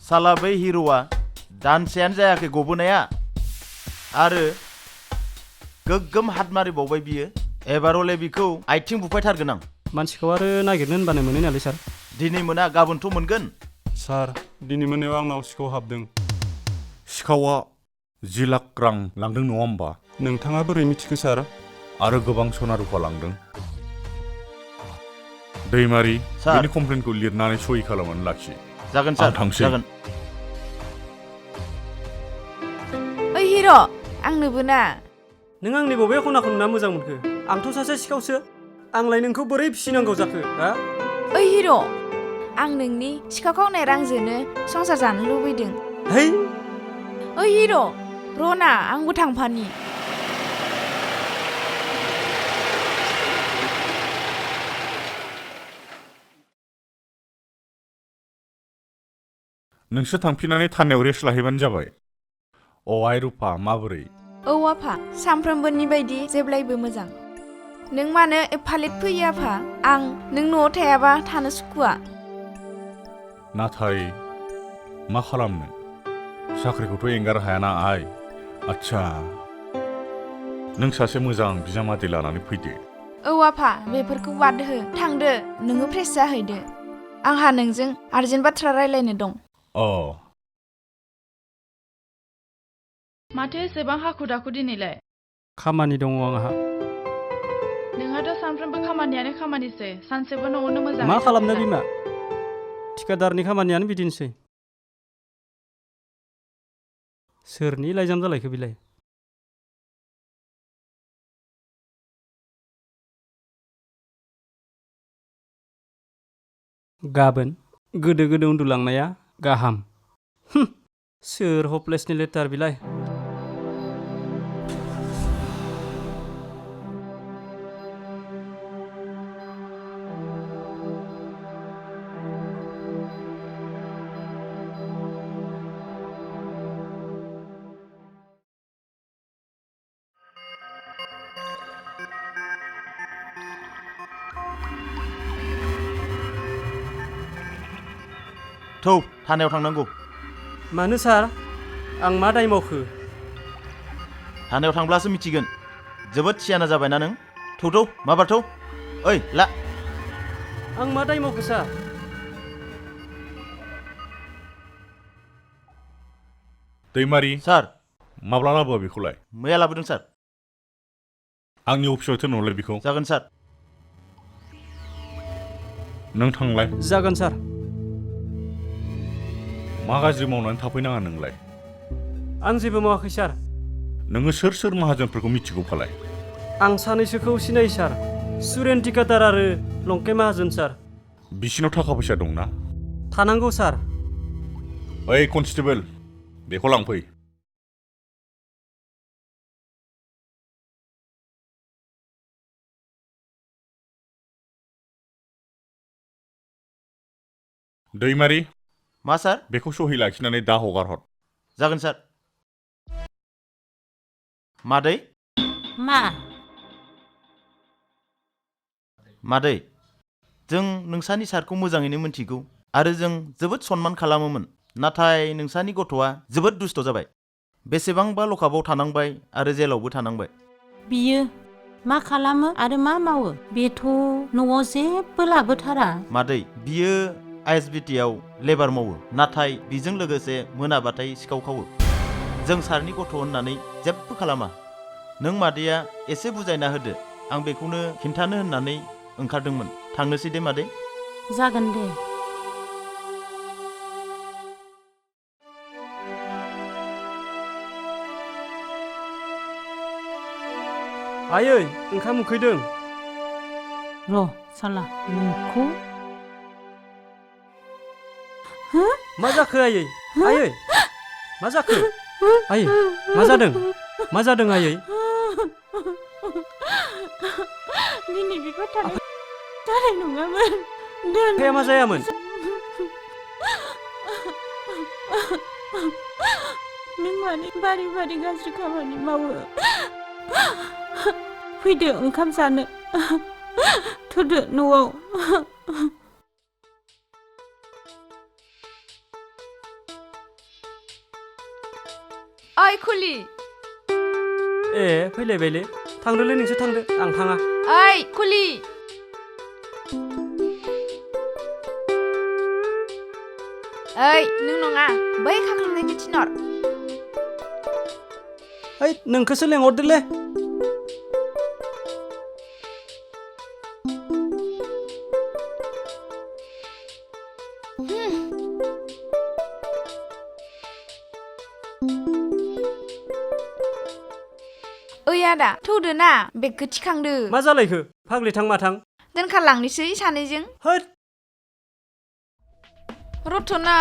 साला बै हिर'आ दानसेयानो जायाखै गबोनाया आरो गोग्गोम हात मारिबावबाय बियो एबार हले बिखौ आइथिं बुफायथारगोन आं मानसिखौ आरो नागिरनो होनबानो मोनो नालाय सार दिनै मोना गाबोनथ' मोनगोन सार दिनै मोनायाव आंनाव सिखाव हाबदों सिखावा 10 लाख रां लांदों नङा होमबा नोंथाङा बोरै मिथिखो सार आरो गोबां सना रुफा लांदों दैमारि बेनि कमप्लेनखौ लिरनानै सहि खालामनानै लाखि जागोन सार जागोन ओइ हिर' आंनोबो ना नों आंनि बबे खनाखौ नुना मोजां मोनखो आंथ' सासे सिखावसो आंलाय नोंखौ बोरै फिसिनांगौ जाखो हा ओइ हिर' आं नोंनि सिखाव खावनाय रांजोंनो संसार जानो लुबैदों है ओइ हिर' रना आंबो थांफानि नोंसोर थांफिननानै थानायाव रेस्ट लाहैबानो जाबाय अ आइ रुफा माबोरै औ आफा सानफ्रोमबोनि बायदि जेब्लायबो मोजां नों मानो एफा लेट फैयो आफा आं नों न'आव थायाबा थानो सुखुवा नाथाय मा खालामनो साख्रिखौथ' एंगार हायाना आइ आच्छा नों सासे मोजां बिजामादै लानानै फैदो औ आफा बेफोरखौ बाद हो थांदो नोङो फ्रेस जाहैदो आंहा नोंजों आर्जेन्ट बाथ्रा रायलायनो दं अ माथो एसेबां हाखु दाखु दिनैलाय खामानि दङ आंहा नोंहाथ' सानफ्रोमबो खामानियानो खामानिसै सानसेबो न'आवनो मोजां मा खालामनो बिमा थिकादारनि खामानियानो बिदिनोसै सोरनि लाइजाम जालायखो बिलाय गाबोन गोदो गोदो उन्दुलांनाया गाहाम सोर हपलेसनि लेटार बिलाय थौ थानायाव थांनांगौ मानो सार आं मा दाय मावखो थानायाव थांब्लासो मिथिगोन जोबोद सियाना जाबायना नों थौ माबार थौ ओइ ला आं मा दाय मावखो सार दैमारि सार माब्ला लाबोआ बेखौलाय मैया लाबोदों सार आंनि अफिसाव थोनहरलाय बेखौ जागोन सार नों थांलाय जागोन सार मा गाज्रि मावनानै थाफैनाङा नोंलाय आं जेबो मावाखै सार नोङो सोर माहाजोनफोरखौ मिथिगौ फालाय आं सानैसोखौ सिनायो सार सुरेन टिकादार आरो लंके माहाजोन सार बिसिनाव थाखा फैसा दंना थानांगौ सार ओइ कनस्टेबोल बेखौ लांफै दैमारि मा सार बेखौ सहि लाखिनानै दा हगार हर जागोन सार मादै मादै जों नोंसानि सारखौ मोजाङैनो मिथिगौ आरो जों जोबोद सनमान खालामोमोन नाथाय नोंसानि गथ'आ जोबोद दुस्त जाबाय बेसेबांबा लकआपआव थानांबाय आरो जेलावबो थानांबाय बियो मा खालामो आरो मा मावो बेथ' न'आव जेबो लाबोथारा मादै बियो ISBT आव लेबार मावो नाथाय बिजों लोगोसे मोनाबाथाय सिखाव खावो जों सारनि गथ' होननानै जेबो खालामा नों मादैया एसे बुजायना होदो आं बेखौनो खिन्थानो होननानै ओंखारदोंमोन थांनोसै दे मादै जागोन दे आयै ओंखाम उखैदों र' साला नोंखौ मा जाखो आयै आयै मा जाखो आयै मा जादों आयै दिनै बिफोर थानाय जानाय नङामोन दोन बिफाया मा जायामोन नों मानो बारि बारि गाज्रि खामानि मावो फैदो ओंखाम जानो थुदो न'आव ओइ खुलि ए फैलायबायलै थांदोलै नोंसोर थांदो आं थाङा ओइ खुलि ओइ नों नङा बै खाख्लुमनायखौ थिनहर ओइ नोंखौसो लेंहरदोलै ओइ आदा थौदो ना बेगखौ थिखांदो मा जालायखो फाग्लि थां मा थां दोनखारलांनोसै सानैजों होद रथना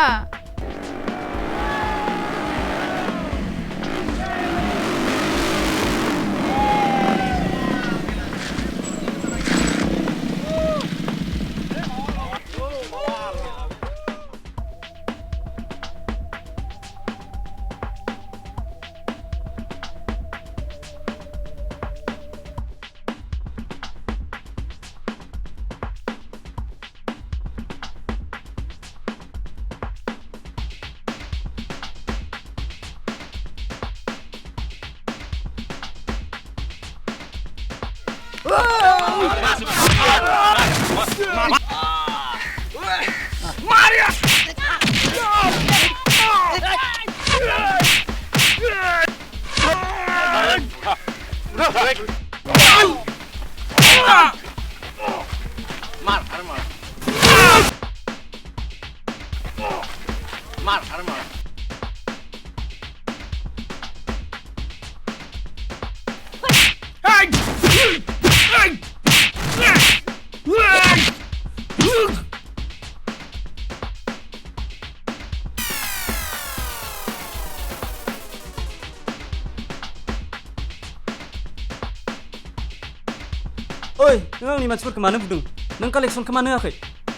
ओइ नों आंनि मानसिफोरखौ मानो बुदों नों कालेक्सनखौ मानो होआखै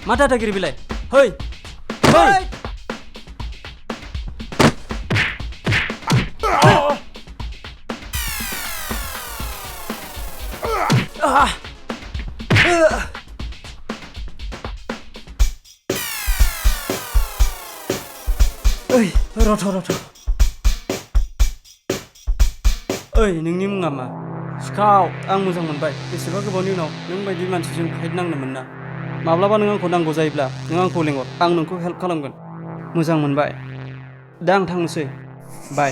मा दादागिरि बेलाय है है ओइ रथ' ओइ नोंनि मुङा मा सिखाव आं मोजां मोनबाय बेसेबा गोबावनि उनाव नों बायदि मानसिजों फाइट नांनो मोनना माब्लाबा नों आंखौ नांगौ जायोब्ला नों आंखौ लेंहर आं नोंखौ हेल्प खालामगोन मोजां मोनबाय दा आं थांनोसै बाय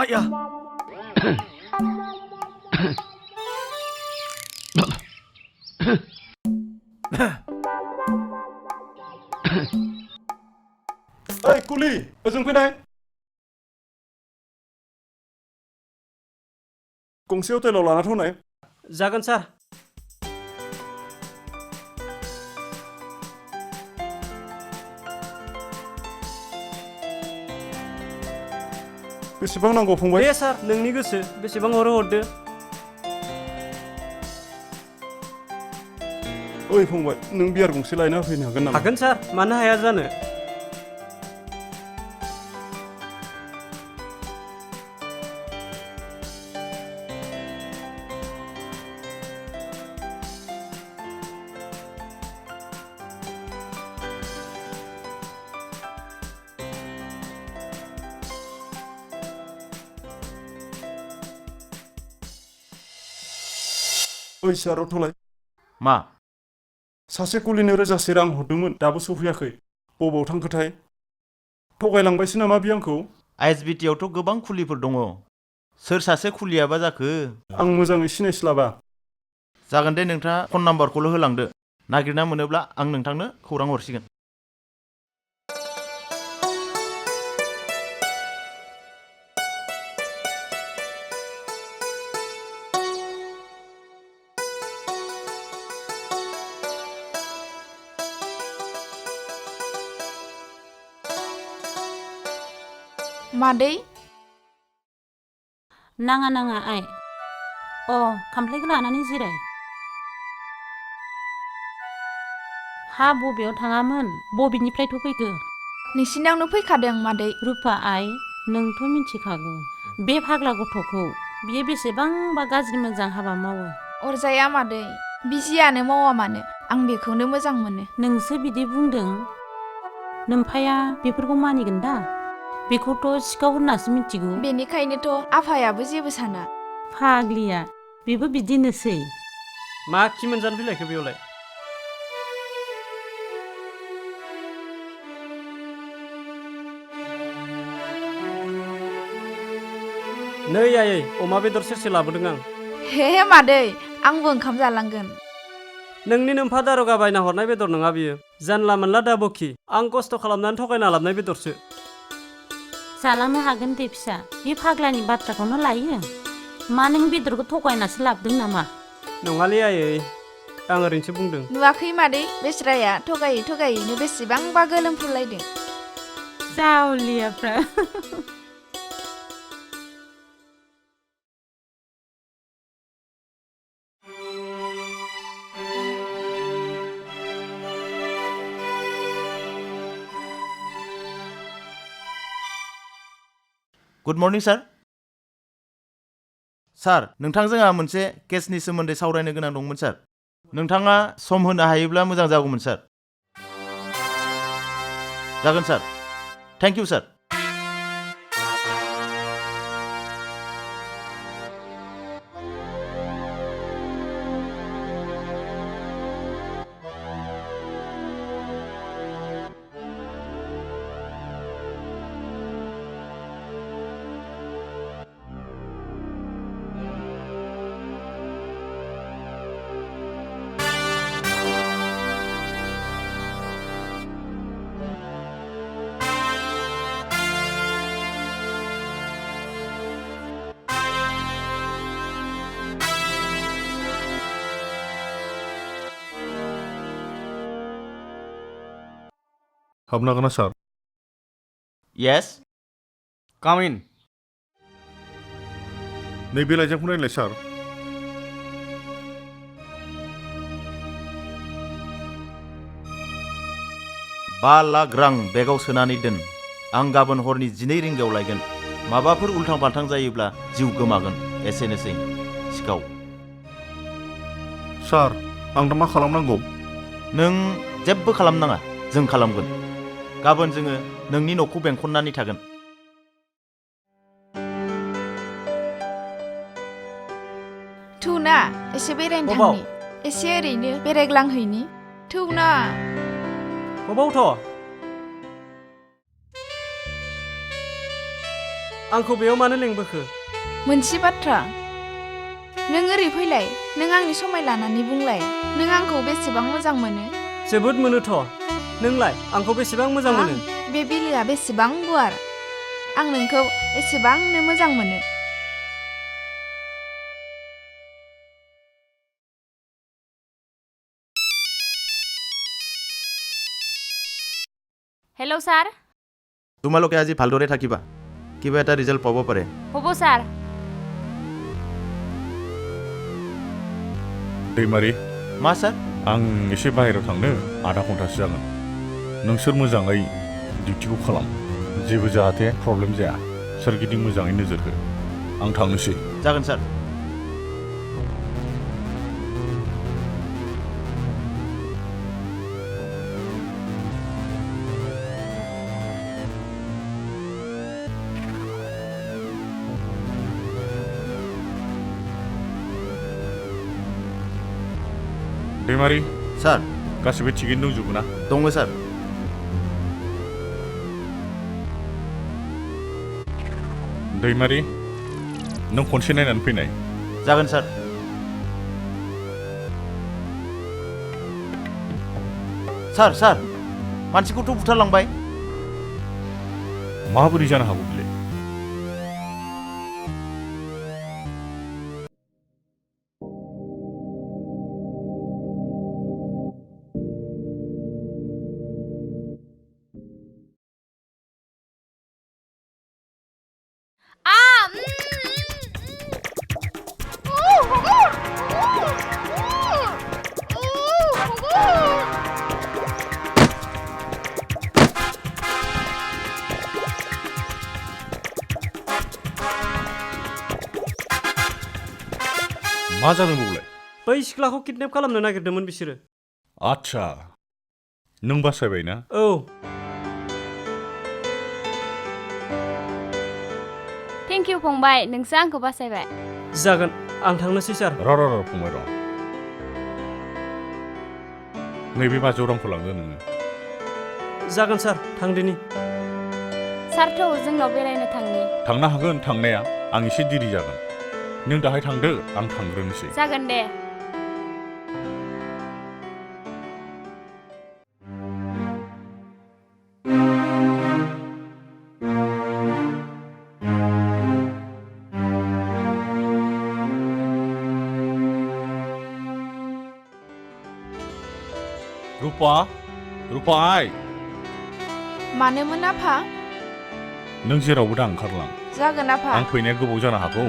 आया ओइ कुलि ओजों फैनाय गंसे हटेलाव लाना थांनाय जागोन सार बेसेबां नांगौ फंबाय दे सार नोंनि गोसो बेसेबां हरो हरदो ओइ फंबाय नों बियार गंसे लायना होफैनो हागोन नामा हागोन सार मानो हाया जानो ओइ सार अथ'लाय मा सासे कुलिनो रोजासे रां हरदोंमोन दाबो सफैयाखै बबाव थांखोथाय थगायलांबायसो नामा बि आंखौ आइएसबिटिआवथ' गोबां खुलिफोर दङ सोर सासे खुलियाबा जाखो आं मोजाङै सिनायस्लाबा जागोन दे नोंथाङा फन नाम्बारखौल' होलांदो नागिरना मोनोब्ला आं नोंथांनो खौरां हरसिगोन मादै नाङा नाङा आइ खामफ्लायखौ लानानै जिराय हा बबेयाव थाङामोन बबेनिफ्रायथ' फैखो नोंसिनावनो फैखादों मादै रुफा आइ नोंथ' मिथिखागौ बे फाग्ला गथ'खौ बियो बेसेबांबा गाज्रि मोजां हाबा मावो अरजाया मादै बिजियानो मावा मानो आं बेखौनो मोजां मोनो नोंसो बिदि बुंदों नोम्फाया बेफोरखौ मानिगोन दा बेखौथ' सिखाव होननासो मिथिगौ बेनिखायनोथ' आफायाबो जेबो साना फाग्लिया बेबो बिदिनोसै मा खि मोनजानो फैलायखो बेयावलाय नै आयै अमा बेदर सेरसे लाबोदों आं हे मादै आंबो ओंखाम जालांगोन नोंनि नोम्फा दारगा बायना हरनाय बेदर नङा बियो जानला मोनला दाबोखि आं खस्थ' खालामनानै थगायना लाबोनाय बेदरसो जालांनो हागोन दे फिसा बे फाग्लानि बाथ्राखौनो लायो मा नों बेदरखौ थगायनासो लाबोदों नामा नङालै आयै आं ओरैनोसो बुंदों नुवाखै मादै बेस्राया थगायै थगायैनो बेसेबांबा गोलोमफ्रुलायदों जावलियाफ्रा गुड मर्निं सार नोंथांजों आंहा मोनसे केसनि सोमोन्दै सावरायनो गोनां दंमोन सार नोंथाङा सम होनो हायोब्ला मोजां जागौमोन सार जागोन सार थेंक इउ सार हाबनो हागोन ना सार येस काम इन नैबे लाइजामखौ नायलाय सार बा लाख रां बेगाव सोनानै दोन आं गाबोन हरनि 12 रिंगायाव लायगोन माबाफोर उल्थां फाल्थां जायोब्ला जिउ गोमागोन एसेनोसै सिखाव सार आं दा मा खालामनांगौ नों जेबो खालामनाङा जों खालामगोन गाबोन जोङो नोंनि न'खौ बेंखननानै थागोन थौना एसे बेरायनो बबाव? थांनि एसे ओरैनो बेरायग्लांहैनि थौना बबावथ' आंखौ बेयाव मानो लेंबोखो मोनसे बाथ्रा नों ओरै फैलाय नों आंनि समाय लानानै बुंलाय नों आंखौ बेसेबां मोजां मोनो जोबोद मोनोथ' नोंलाय आंखौ बेसेबां मोजां मोनो बे बिलोआ बेसेबां गुवार आं नोंखौ एसेबांनो मोजां मोनो হেল্ল' ছাৰ তোমালোকে আজি ভালদৰে থাকিবা কিবা এটা ৰিজাল্ট পাব পাৰে হ'ব ছাৰ दैमारि मा सार आं एसे बाहेरायाव थांनो आधा घन्टासो जागोन नोंसोर मोजाङै डिउटिखौ खालाम जेबो जाहाथे प्रब्लेम जाया सोरगिदिं मोजाङै नोजोर हो आं थांनोसै जागोन सार दैमारि सार गासिबो थिगैनो दंजोबो ना? दङ सार। दैमारि नों खनसे नायनानै फैनाय। जागोन सार। सार मानसिखौथ' बुथारलांबाय। माबोरै जानो हागौ बिलाय? मा जादों बेवलाय? बै सिख्लाखौ किडनेप खालामनो नागिरदोंमोन बिसोरो। आच्छा, नों बासायबाय ना? औ। थेंक इउ फंबाय, नोंसो आंखौ बासायबाय। जागोन, आं थांनोसै सार। र' फंबाय र'। नैबे 500 रांखौ लांदो नोङो। जागोन सार, थांदिनि। सार थौ जोंनाव बेरायनो थांनि। थांनो हागोन थांनाया, आं एसे देरि जागोन। नों दाहाय थांदो, आं थांग्रोनोसै। जागोन दे। रुपा आइ। मानोमोन आफा? नों जेरावबो दा ओंखारलां। जागोन आफा। आं फैनाया गोबाव जानो हागौ।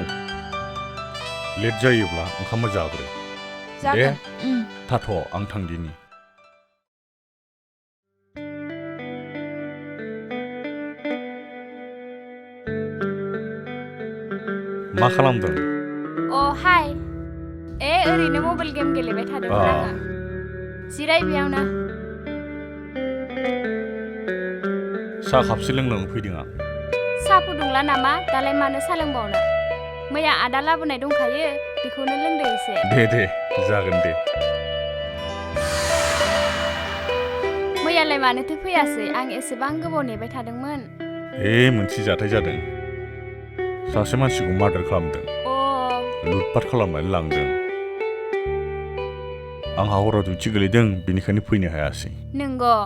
लेट जायोब्ला ओंखामबो जाग्रो। दे थाथ' आं थांदिनि। मा खालामदों? हाय। ओरैनो मबाइल गेम गेलेबाय थादोंमोन आङो। जिराय बेयावनो। साहा खापसे लोंलांनो फैदों आं। साहा फुदुंला नामा? दालाय मानो साहा लोंबावनो? मैया आदा लाबोनाय दंखायो, बेखौनो लोंदो एसे। दे जागोन दे। मैयालाय मानोथो फैयासै? आं एसेबां गोबाव नेबाय थादोंमोन। मोनसे जाथाय जादों। सासे मानसिखौ मार्डार खालामदों। लुटपाट खालामनानै लांदों। आंहा हराव डिउटि गोलैदों, बेनिखायनो फैनो हायासै। नंगौ।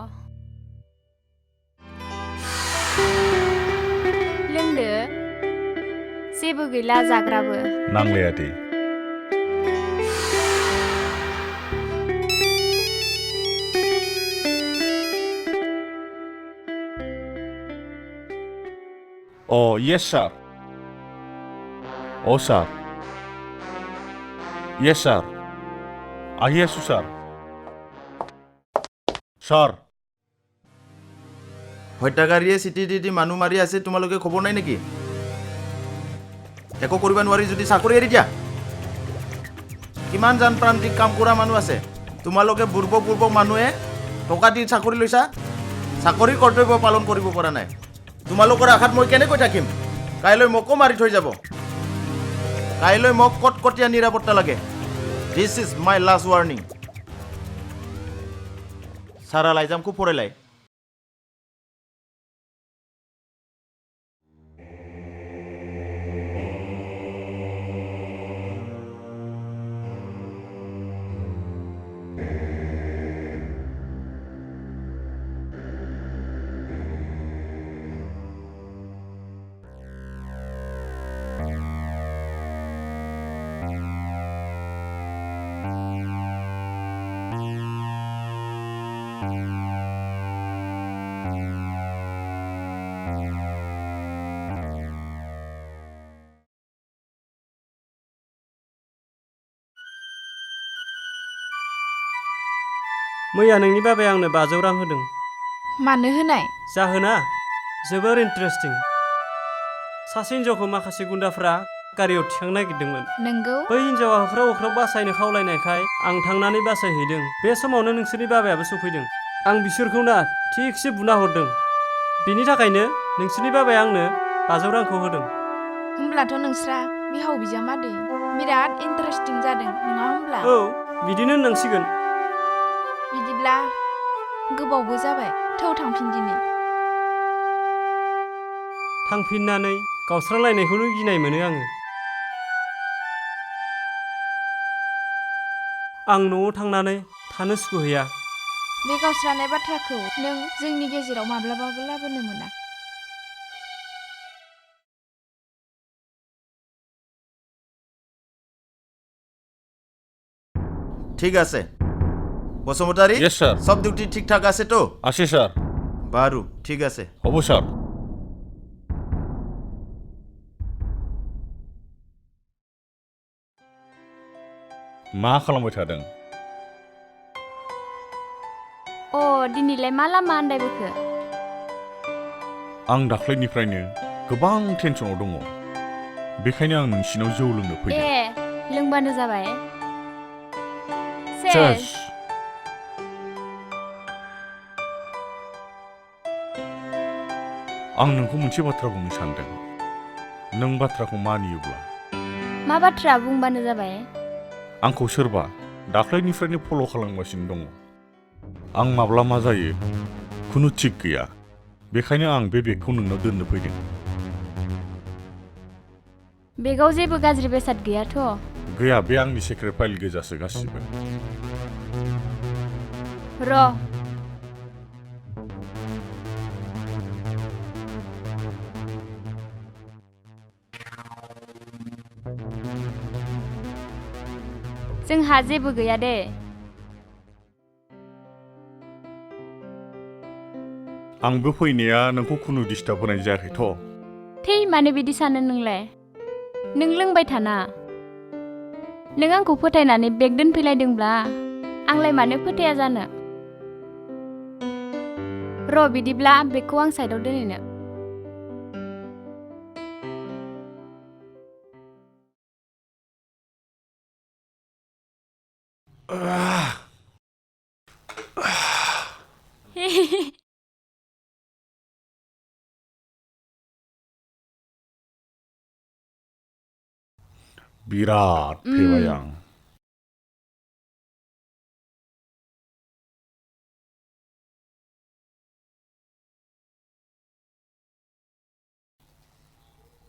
लोंदो, जेबो गैला जाग्राबो। नांलाया दे। Yes sir. Sir. Yes sir. আহি আছো স্যার। স্যার। হত্যাকাৰীয়ে চিঠি দি মানুহ মাৰি আছে, তোমালোকে খবৰ নাই নেকি? একো কৰিব নোৱাৰি যদি চাকৰি এৰি দিয়া। কিমান জান প্ৰান্তিক কাম কৰা মানুহ আছে, তোমালোকে বুৰ্বক মানুহে টকা দি চাকৰি লৈছা, চাকৰি কৰ্তব্য পালন কৰিব পৰা নাই। তোমালোকৰ আশাত মই কেনেকৈ থাকিম? কাইলৈ মোকো মাৰি থৈ যাব। কাইলৈ মোক কটকটীয়া নিৰাপত্তা লাগে। This is my last warning. सारा लाइजामखौ फरायलाय। मैया नोंनि बाबाया आंनो 500 रां होदों। मानो होनाय? जाहोना जोबोर इन्टारेस्टिं। सासे हिन्जावखौ माखासे गुन्दाफ्रा गारियाव थिखांनो नागिरदोंमोन। नंगौ। बै हिन्जावा होख्राव बासायनो खावलायनायखाय आं थांनानै बासायहैदों। बे समावनो नोंसोरनि बाबायाबो सफैदों। आं बिसोरखौना थिगसे बुना हरदों। बिनि थाखायनो नोंसोरनि बाबाया आंनो 500 रांखौ होदों। होमब्लाथ' नोंस्रा बिहाव बिजामादै बिराद इन्टारेस्टिं जादों, नङा होमब्ला? औ, बिदिनो होननांसिगोन। बिदिब्ला गोबावबो जाबाय थौ थांफिन दिनै थांफिननानै गावस्रालायनायखौनो गिनाय मोनो आङो आं न'आव थांनानै थानो सुखुहैया बे गावस्रानाय बाथ्राखौ नों जोंनि गेजेराव माब्लाबाबो लाबोनो मोना ঠিক আছে বসুমতারি Yes, sir. সব ডিউটি ঠিকঠাক আছে তো আছে স্যার বারু ঠিক আছে হব স্যার मा खालामबाय थादों अ दिनैलाय मा लामा आन्दायबोखो आं दाख्लैनिफ्रायनो गोबां टेनसनाव दङ बेखायनो आं नोंसिनाव जौ लोंनो फैदों दे लोंबानो जाबाय Cheers. सेस आं नोंखौ मोनसे बाथ्रा बुंनो सानदों नों बाथ्राखौ मानियोब्ला मा बाथ्रा बुंबानो जाबाय आंखौ सोरबा दाख्लैनिफ्रायनो फल' खालामगासिनो दङ आं माब्ला मा जायो खुनु थिक गैया बेखायनो आं बे बेगखौ नोंनाव दोननो फैदों बेगाव जेबो गाज्रि बेसाद गैयाथ' गैया बे आंनि सेक्रेट फाइल गोजासो गासिबो र' जोंहा जेबो गैया दे आंबो फैनाया नोंखौ खुनु डिस्टार्ब होनाय जायाखैथ' थै मानो बिदि सानो नोंलाय नों लोंबाय थाना नों आंखौ फोथायनानै बेग दोनफैलायदोंब्ला आंलाय मानो फोथाया जानो र' बिदिब्ला बेगखौ आं साइडआव दोनहैनो बिराद फेबाय आं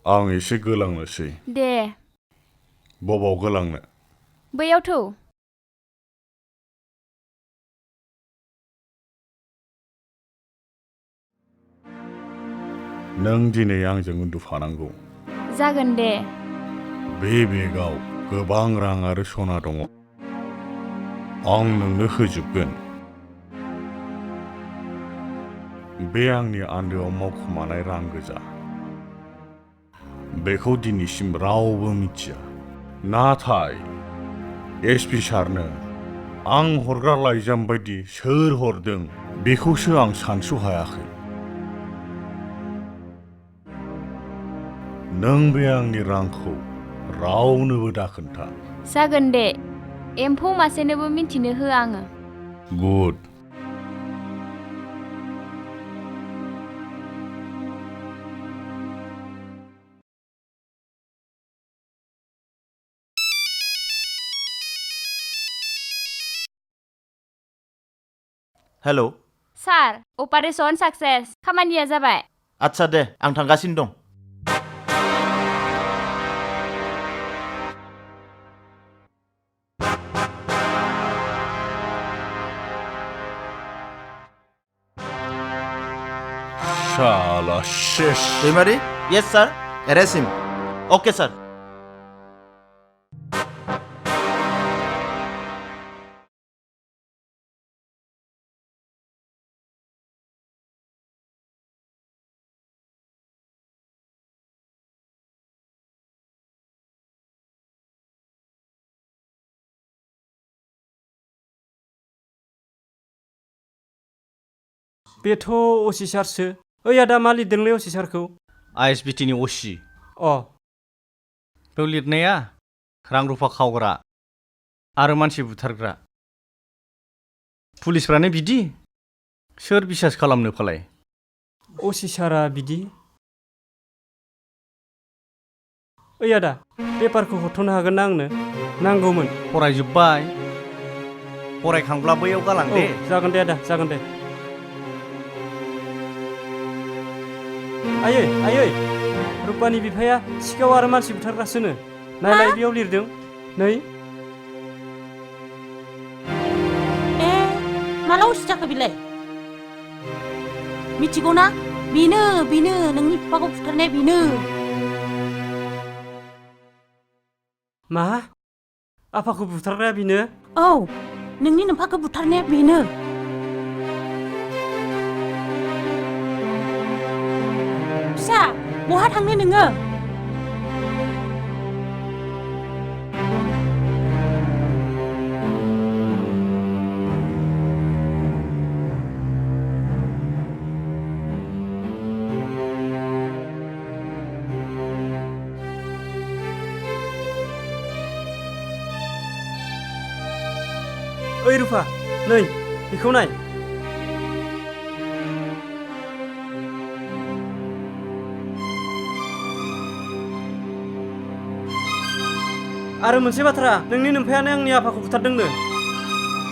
आं एसे गोलांनोसै दे बबाव गोलांनो बैयाव थौ नों दिनै आंजों उन्दुफानांगौ जागोन दे बे बेगाव गोबां रां आरो सना दङ आं नोंनो होजोबगोन बे आंनि आन्दोआव मावखुमानाय रां गोजा बेखौ दिनैसिम रावबो मिथिया नाथाय एसपि सारनो आं हरग्रा लाइजाम बायदि सोर हरदों बेखौसो आं सानस' हायाखै नों बे आंनि रांखौ रावनोबो दाखोन्था जागोन दे एम्फौ मासेनोबो मिन्थिनो होआ आङो good hello sir operation success खामानिया जाबाय आच्छा दे आं थांगासिनो दं शाला शेष दैमारि येस सार एरेस्ट हिम ओके सार बेथ' असिसारसो ओइ आदा मा लिरदोंलै असिसारखौ आइएसबिटिनि असि अ बेयाव लिरनाया रां रुफा खावग्रा आरो मानसि बुथारग्रा पुलिसफ्रानो बिदि सोर बिसास खालामनो फालाय असिसारा बिदि ओइ आदा पेपारखौ हरथ'नो हागोन ना आंनो नांगौमोन फरायजोब्बाय फरायखांब्ला बैयाव गालां औ दे जागोन दे आदा जागोन दे आयै रुपानि बिफाया सिखाव आरो मानसि बुथारग्रासोनो नायलाय बेयाव लिरदों नै ए माला अरसि जाखो बिलाय मिथिगौ ना बेनो नोंनि बिफाखौ बुथारनाया बेनो मा आफाखौ बुथारग्राया बेनो औ नोंनि नोमफाखौ बुथारनाया बेनो फिसा बहा थांनो नोङो ओइ रुपा नै बेखौ नाय आरो मोनसे बाथ्रा नोंनि नोमफायानो आंनि आफाखौ बुथारदोंनो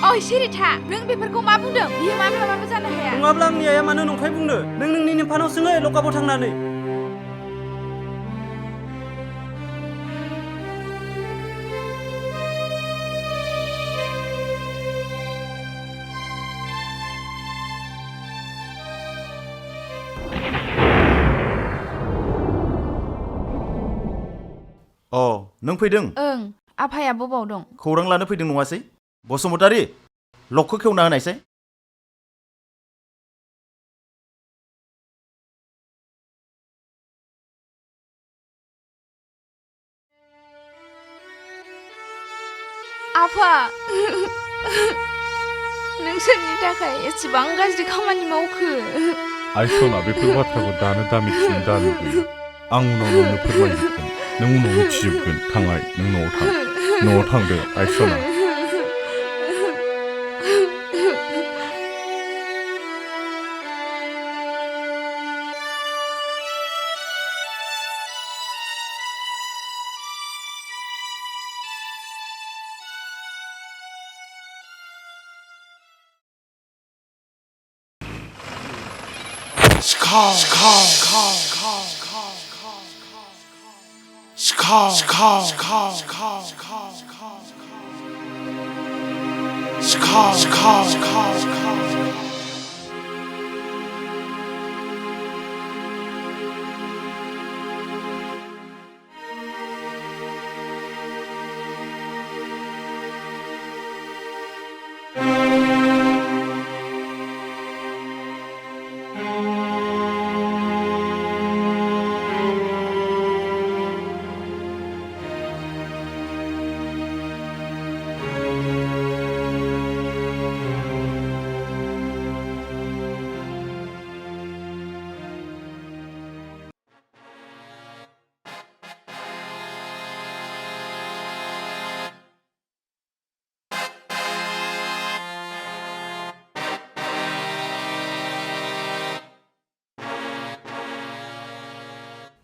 ओइ सिरिथा नों बेफोरखौ मा बुंदों बियो माब्लाबाबो जानो हाया नङाब्ला आंनि आइया मानो नंखाय बुंनो नों नोंनि नोमफानाव सोङो लकाबाव थांनानै अ नों फैदों ओं आफाया बबाव दं खौरां लानो फैदों नङासै बसुमतारी लकखौ खेवना होनायसै आफा नोंसोरनि थाखाय एसेबां गाज्रि खामानि मावखो आइसना बेफोर बाथ्राखौ दानो दा मिथिनो दा लुबैयो आं उनाव नोंनो फोरमायजोबगोन नों उनाव मिथिजोबगोन थांनाय नों न'आव थांदो आइसना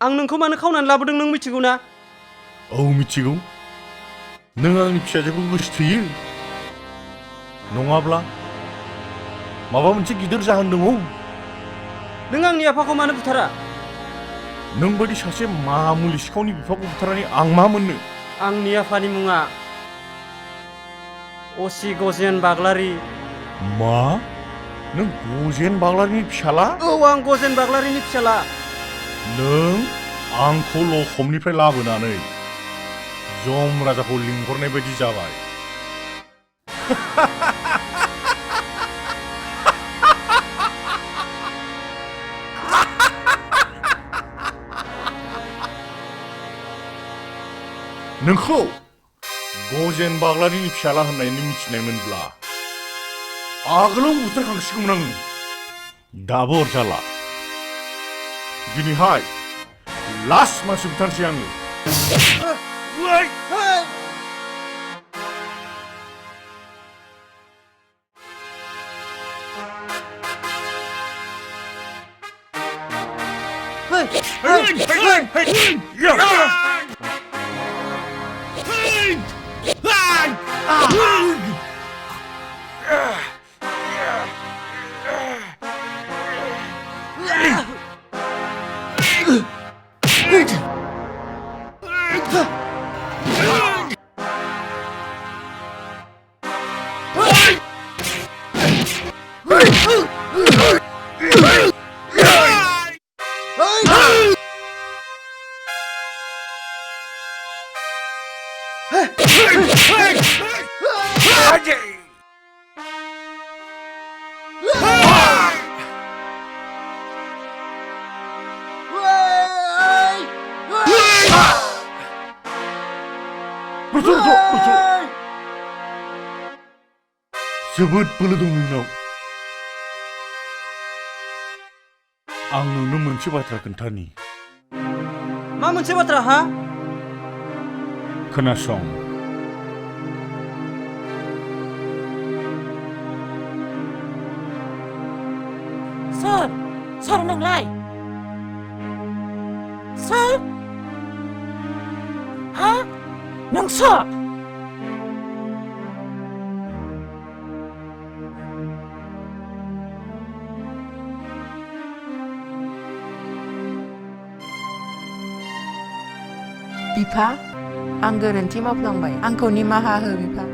आं नोंखौ मानो खावनानै लाबोदों नों मिथिगौ ना औ मिथिगौ नों आंनि फिसाजोखौ गोसोथोयो नङाब्ला माबा मोनसे गिदिर जाहोन दङ नों आंनि आफाखौ मानो बुथारा नों बायदि सासे मामुलि सिखावनि बिफाखौ बुथारनानै आं मा मोननो आंनि आफानि मुङा असि गजेन बाग्लारि मा नों गजेन बाग्लारिनि फिसाला औ आं गजेन बाग्लारिनि फिसाला नों आंखौ लखबनिफ्राय लाबोनानै जम राजाखौ लिंहरनाय बायदि जाबाय नोंखौ गजेन बाग्लारिनि फिसाला होननानै मिथिनायमोनब्ला आगोलाव बुथारखांसिगौमोन आङो दाबो अरजाला दिनैहाय लास्ट मानसि बुथारसै आङो जोबोद बोलो दं नोंनाव आं नोंनो मोनसे बाथ्रा खोन्थानि मा मोनसे बाथ्रा हा खोनासं सोर नोंलाय सोर हा नों सोर बिफा आं गोरोन्थि मावफ्लांबाय आंखौ निमाहा हो बिफा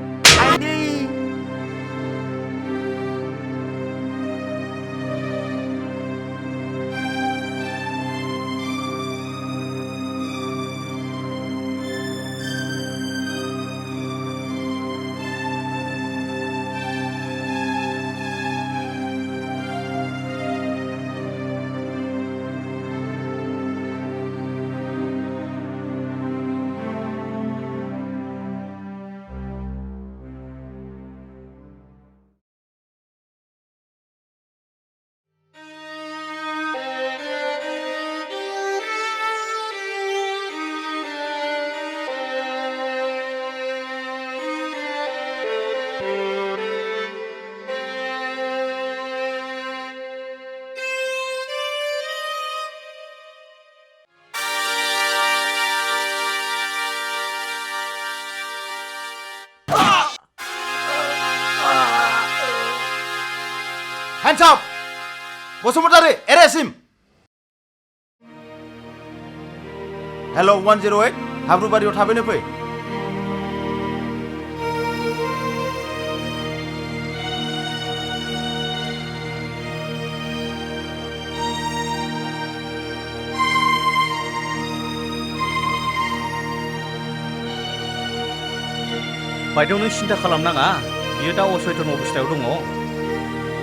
Hands up! Basumatary arrest him! Hello 108 हाब्रुबारियाव थाबैनो फै बायदेव नों सिन्था खालामनाङा बियो दा असयतन अबस्थायाव दङ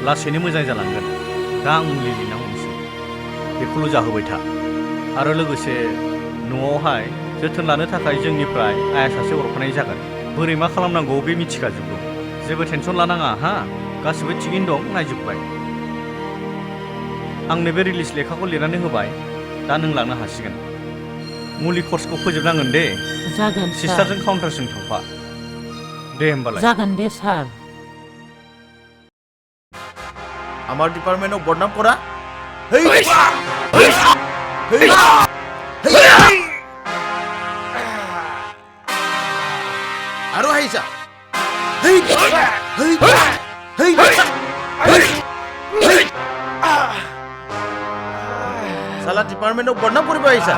लासैनो मोजां जालांगोन दा आं मुलि लिरना हरनोसै बेखौल' जाहोबाय था आरो लोगोसे न'आवहाय जोथोन लानो थाखाय जोंनिफ्राय आइया सासे हरफानाय जागोन बोरै मा खालामनांगौ बे मिथिखाजोबगौ जेबो टेनसन लानाङा हा गासिबो थिगैनो दं नायजोबबाय आंनो बे रिलिज लेखाखौ लिरनानै होबाय दा नों लांनो हासिगोन मुलि कर्सखौ फोजोबनांगोन दे जागोन सिस्टारजों काउन्टारजों थांफा दे होमबालाय जागोन दे सार আমার ডিপার্টমেন্টও বদনাম করা আরো হাইসা সালা ডিপার্টমেন্টও বদনাম করিব হাইসা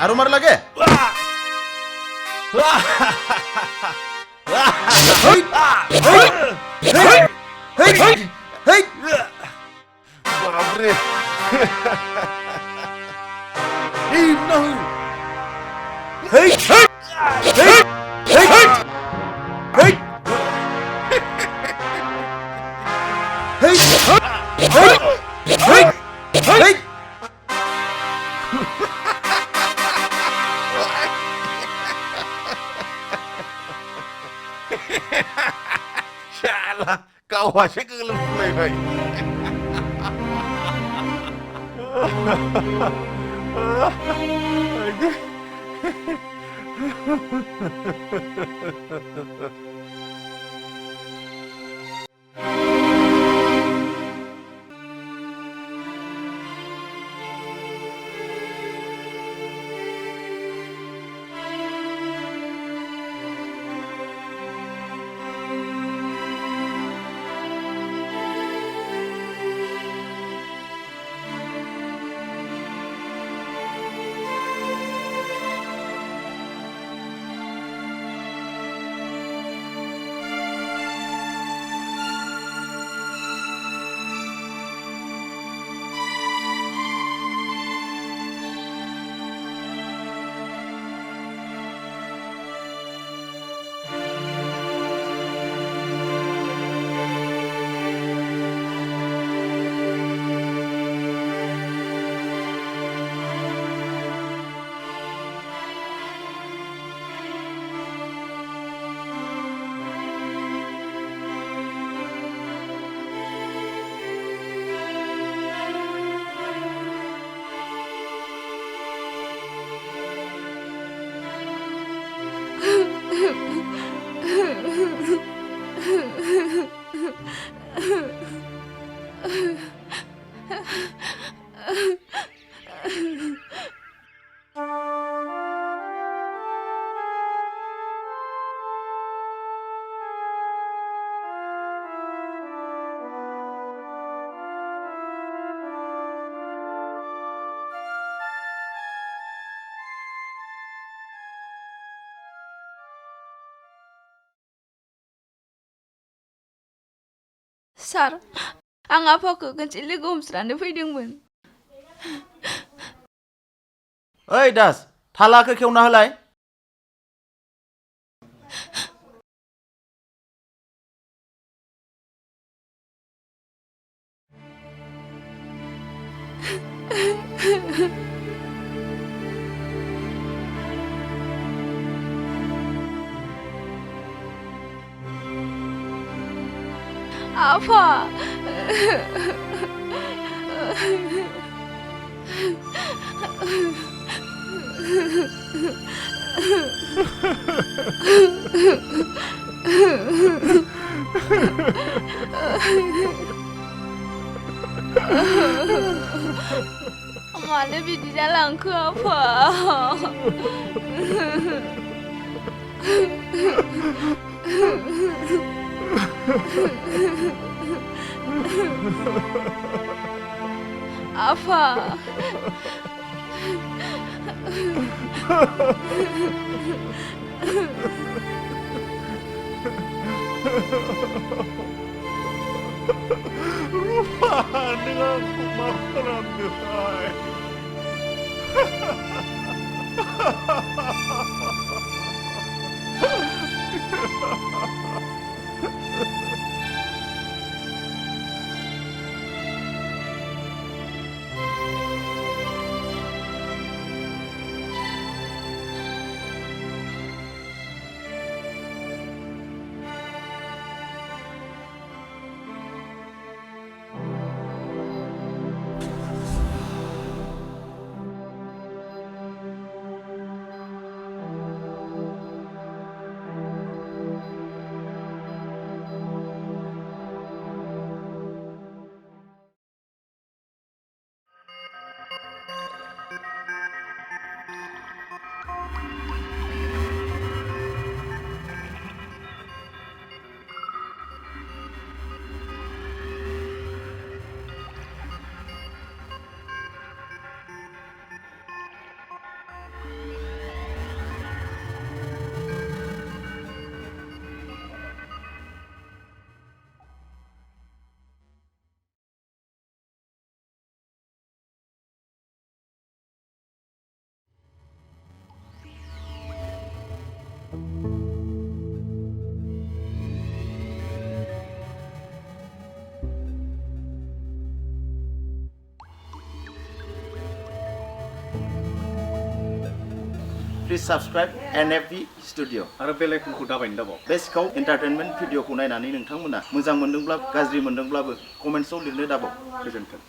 আরো মার লাগে बापरे no hey hey hey hey hey hey hey hey hey Salah, kau asyik kelempulai hai. सार आं आफाखौ खनसे लोगो हमस्रानो फैदोंमोन ओइ दास थालाखौ खेवना होलाय आफा मानो बिदि जालांखो आफा आफा neng aku makan deh. Please subscribe NFV Studio आरो बेल आइकनखौ दाबायनो दाबाव बे सिखाव एन्टारटेनमेन्ट भिडिअखौ नायनानै नोंथांमोना मोजां मोनदोंब्ला गाज्रि मोनदोंब्लाबो कमेन्ट्सआव लिरनो दाबाव गोजोन्थों